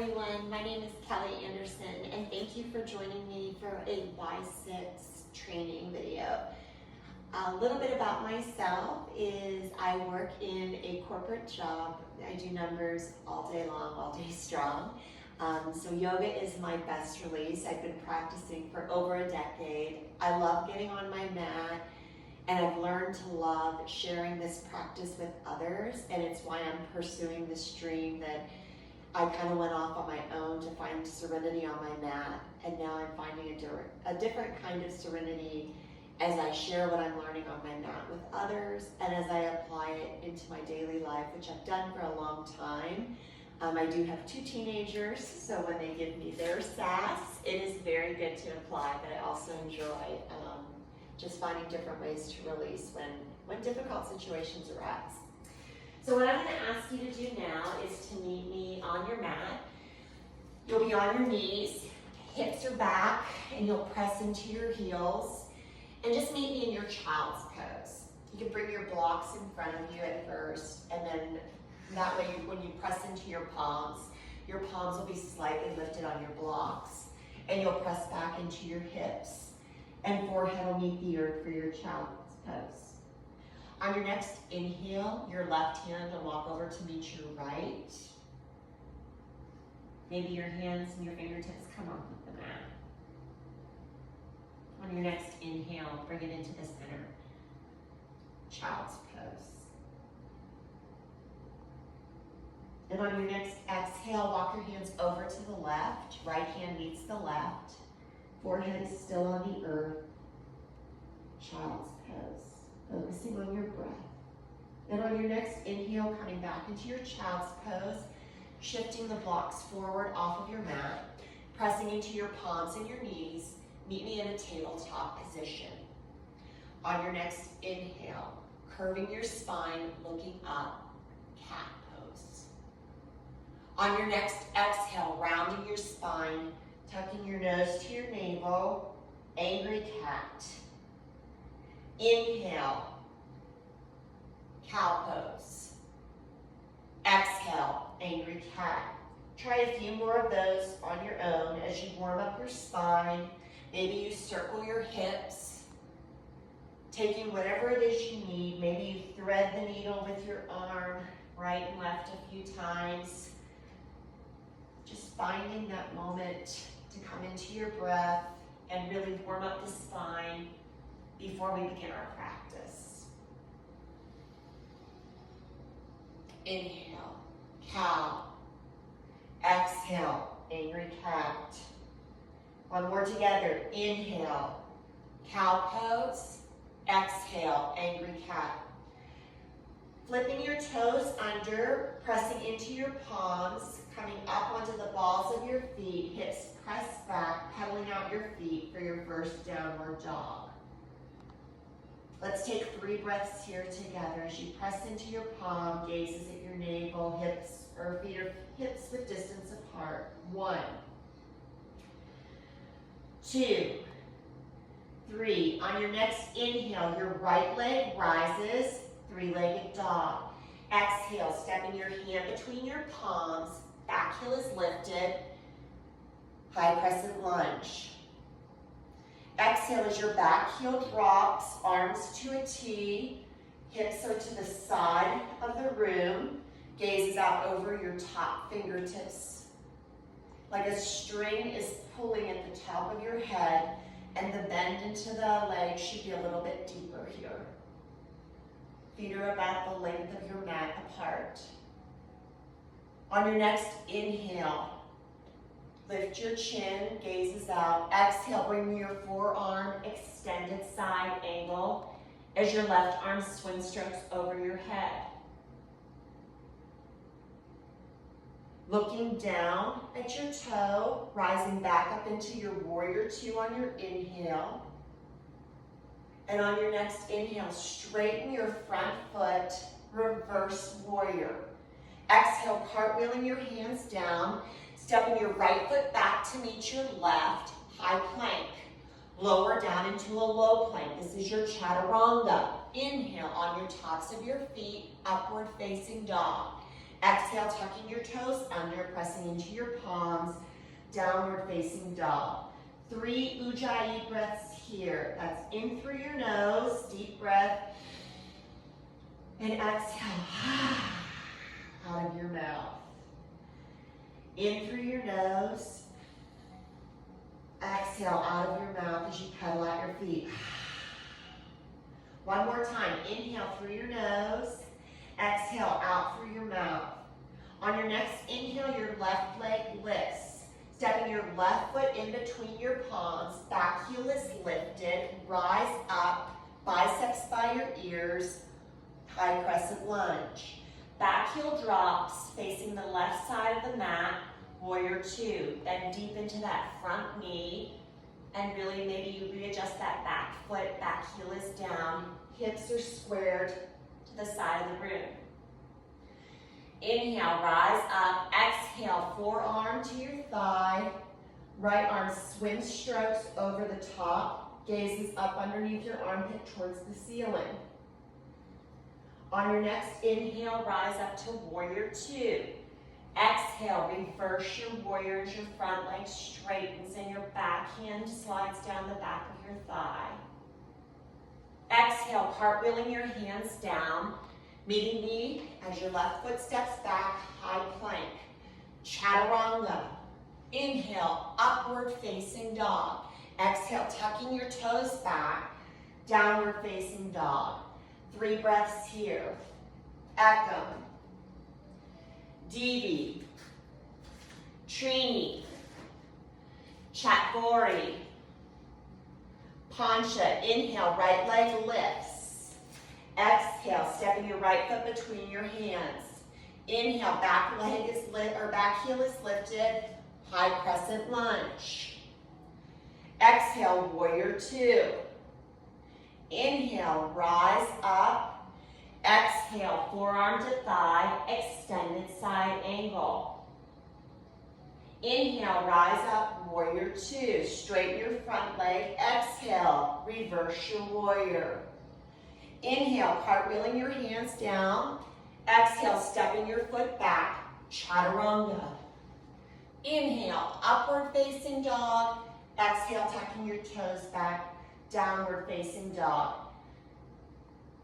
everyone, my name is Kelly Anderson and thank you for joining me for a Y6 training video. A little bit about myself is I work in a corporate job. I do numbers all day long, all day strong. So yoga is my best release. I've been practicing for over a decade. I love getting on my mat, and I've learned to love sharing this practice with others, and it's why I'm pursuing this dream that I kind of went off on my own to find serenity on my mat, and now I'm finding a different kind of serenity as I share what I'm learning on my mat with others, and as I apply it into my daily life, which I've done for a long time. I do have 2 teenagers, so when they give me their sass, it is very good to apply, but I also enjoy just finding different ways to release when difficult situations arise. So what I'm going to ask you to do now is to meet me on your mat. You'll be on your knees, hips are back, and you'll press into your heels, and just meet me in your child's pose. You can bring your blocks in front of you at first, and then that way when you press into your palms will be slightly lifted on your blocks, and you'll press back into your hips, and forehead will meet the earth for your child's pose. On your next inhale, your left hand will walk over to meet your right. Maybe your hands and your fingertips come off of the mat. On your next inhale, bring it into the center. Child's pose. And on your next exhale, walk your hands over to the left. Right hand meets the left. Forehead is still on the earth. Child's pose. Focusing on your breath. And on your next inhale, coming back into your child's pose, shifting the blocks forward off of your mat, pressing into your palms and your knees, meet me in a tabletop position. On your next inhale, curving your spine, looking up, cat pose. On your next exhale, rounding your spine, tucking your nose to your navel, angry cat. Inhale, cow pose. Exhale, angry cat. Try a few more of those on your own as you warm up your spine. Maybe you circle your hips, taking whatever it is you need. Maybe you thread the needle with your arm, right and left a few times. Just finding that moment to come into your breath and really warm up the spine before we begin our practice. Inhale, cow. Exhale, angry cat. One more together. Inhale, cow pose. Exhale, angry cat. Flipping your toes under, pressing into your palms, coming up onto the balls of your feet, hips pressed back, pedaling out your feet for your first downward dog. Let's take 3 breaths here together as you press into your palm, gazes at your navel, hips or feet or hips with distance apart. 1, 2, 3. On your next inhale, your right leg rises, 3-legged dog. Exhale, stepping your hand between your palms, back heel is lifted, high crescent lunge. Exhale as your back heel drops, arms to a T, hips are to the side of the room, gazes out over your top fingertips. Like a string is pulling at the top of your head, and the bend into the legs should be a little bit deeper here. Feet are about the length of your mat apart. On your next inhale, lift your chin, gazes out. Exhale, bring your forearm extended side angle as your left arm swing strokes over your head. Looking down at your toe, rising back up into your warrior 2 on your inhale. And on your next inhale, straighten your front foot, reverse warrior. Exhale, cartwheeling your hands down, stepping your right foot back to meet your left, high plank. Lower down into a low plank. This is your chaturanga. Inhale on your tops of your feet, upward facing dog. Exhale, tucking your toes under, pressing into your palms, downward facing dog. 3 Ujjayi breaths here. That's in through your nose, deep breath, and exhale out of your mouth. In through your nose, exhale out of your mouth as you pedal out your feet. One more time, inhale through your nose, exhale out through your mouth. On your next inhale, your left leg lifts. Stepping your left foot in between your palms, back heel is lifted, rise up, biceps by your ears, high crescent lunge. Back heel drops, facing the left side of the mat, warrior 2. Then deep into that front knee, and really maybe you readjust that back foot, back heel is down, hips are squared to the side of the room. Inhale, rise up, exhale, forearm to your thigh, right arm swim strokes over the top, gazes up underneath your armpit towards the ceiling. On your next inhale, rise up to warrior 2. Exhale, reverse your warrior as your front leg straightens and your back hand slides down the back of your thigh. Exhale, cartwheeling your hands down, meeting knee as your left foot steps back, high plank. Chaturanga. Inhale, upward facing dog. Exhale, tucking your toes back, downward facing dog. 3 breaths here. Ekam. Divi. Trini. Chatgori. Pancha. Inhale, right leg lifts. Exhale, stepping your right foot between your hands. Inhale, back leg is back heel is lifted, high crescent lunge. Exhale, warrior 2. Inhale, rise up. Exhale, forearm to thigh, extended side angle. Inhale, rise up, warrior 2. Straighten your front leg. Exhale, reverse your warrior. Inhale, cartwheeling your hands down. Exhale, stepping your foot back, chaturanga. Inhale, upward facing dog. Exhale, tucking your toes back, downward facing dog.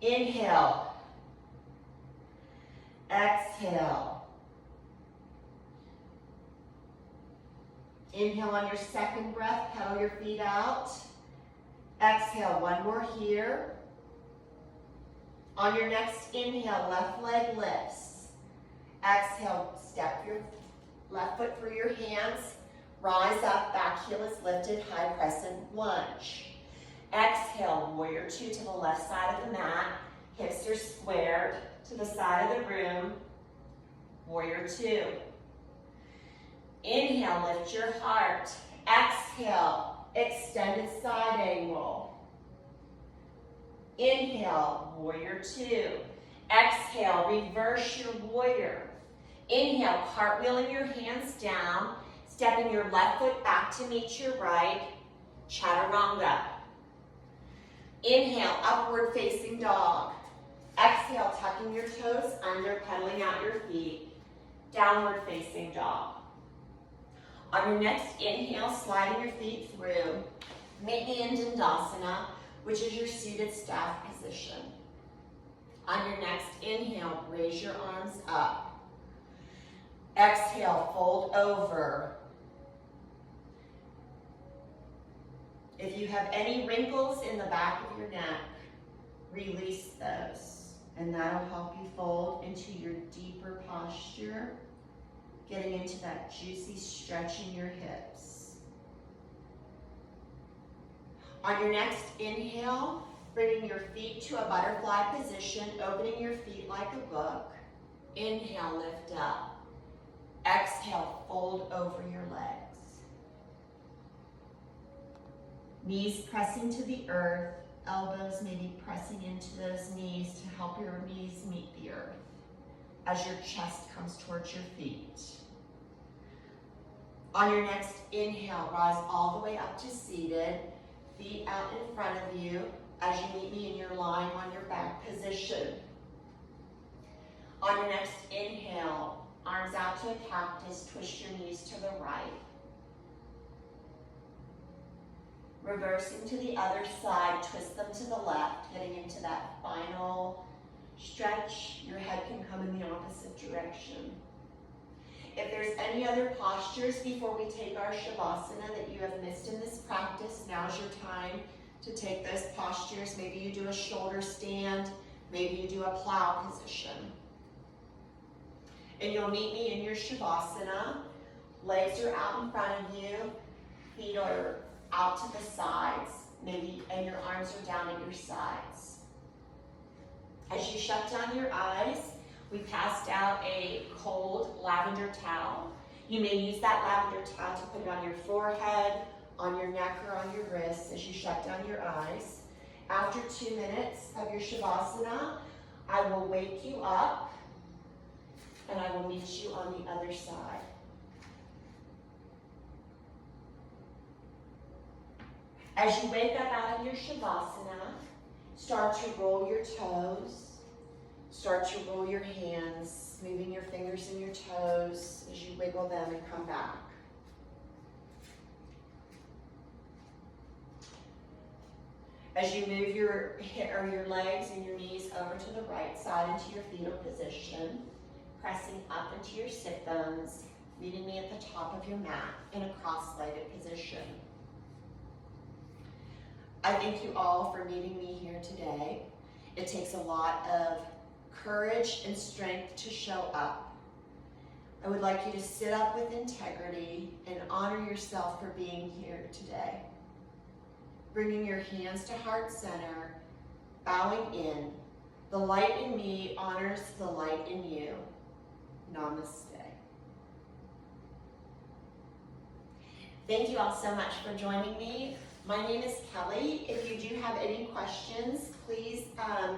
Inhale. Exhale. Inhale on your second breath, pedal your feet out. Exhale, one more here. On your next inhale, left leg lifts. Exhale, step your left foot through your hands. Rise up, back heel is lifted, high crescent lunge. Exhale, warrior 2 to the left side of the mat. Hips are squared to the side of the room. Warrior 2. Inhale, lift your heart. Exhale, extended side angle. Inhale, warrior 2. Exhale, reverse your warrior. Inhale, cartwheeling your hands down, stepping your left foot back to meet your right, chaturanga. Inhale, upward facing dog. Exhale, tucking your toes under, pedaling out your feet, downward facing dog. On your next inhale, sliding your feet through, meet me in Dandasana, which is your seated staff position. On your next inhale, raise your arms up. Exhale, fold over. If you have any wrinkles in the back of your neck, release those, and that'll help you fold into your deeper posture, getting into that juicy stretch in your hips. On your next inhale, bringing your feet to a butterfly position, opening your feet like a book. Inhale, lift up. Exhale, fold over your legs. Knees pressing to the earth, elbows maybe pressing into those knees to help your knees meet the earth as your chest comes towards your feet. On your next inhale, rise all the way up to seated, feet out in front of you as you meet me in your lying on your back position. On your next inhale, arms out to a cactus, twist your knees to the right. Reversing to the other side, twist them to the left, getting into that final stretch. Your head can come in the opposite direction. If there's any other postures before we take our Shavasana that you have missed in this practice, now's your time to take those postures. Maybe you do a shoulder stand, maybe you do a plow position. And you'll meet me in your Shavasana. Legs are out in front of you, feet are out to the sides, maybe, and your arms are down at your sides. As you shut down your eyes, we passed out a cold lavender towel. You may use that lavender towel to put it on your forehead, on your neck, or on your wrists as you shut down your eyes. After 2 minutes of your Shavasana, I will wake you up and I will meet you on the other side. As you wake up out of your Shavasana, start to roll your toes. Start to roll your hands, moving your fingers and your toes as you wiggle them and come back. As you move your legs and your knees over to the right side into your fetal position, pressing up into your sit bones, meeting me at the top of your mat in a cross-legged position. I thank you all for meeting me here today. It takes a lot of courage and strength to show up. I would like you to sit up with integrity and honor yourself for being here today. Bringing your hands to heart center, bowing in. The light in me honors the light in you. Namaste. Thank you all so much for joining me. My name is Kelly. If you do have any questions, please,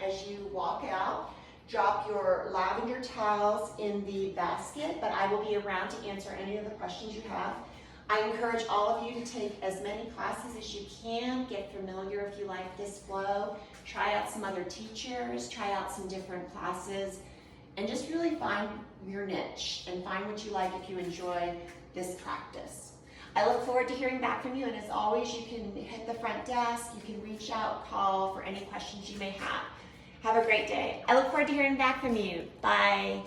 as you walk out, drop your lavender towels in the basket, but I will be around to answer any of the questions you have. I encourage all of you to take as many classes as you can, get familiar if you like this flow, try out some other teachers, try out some different classes, and just really find your niche and find what you like if you enjoy this practice. I look forward to hearing back from you, and as always, you can hit the front desk, you can reach out, call for any questions you may have. Have a great day. I look forward to hearing back from you. Bye.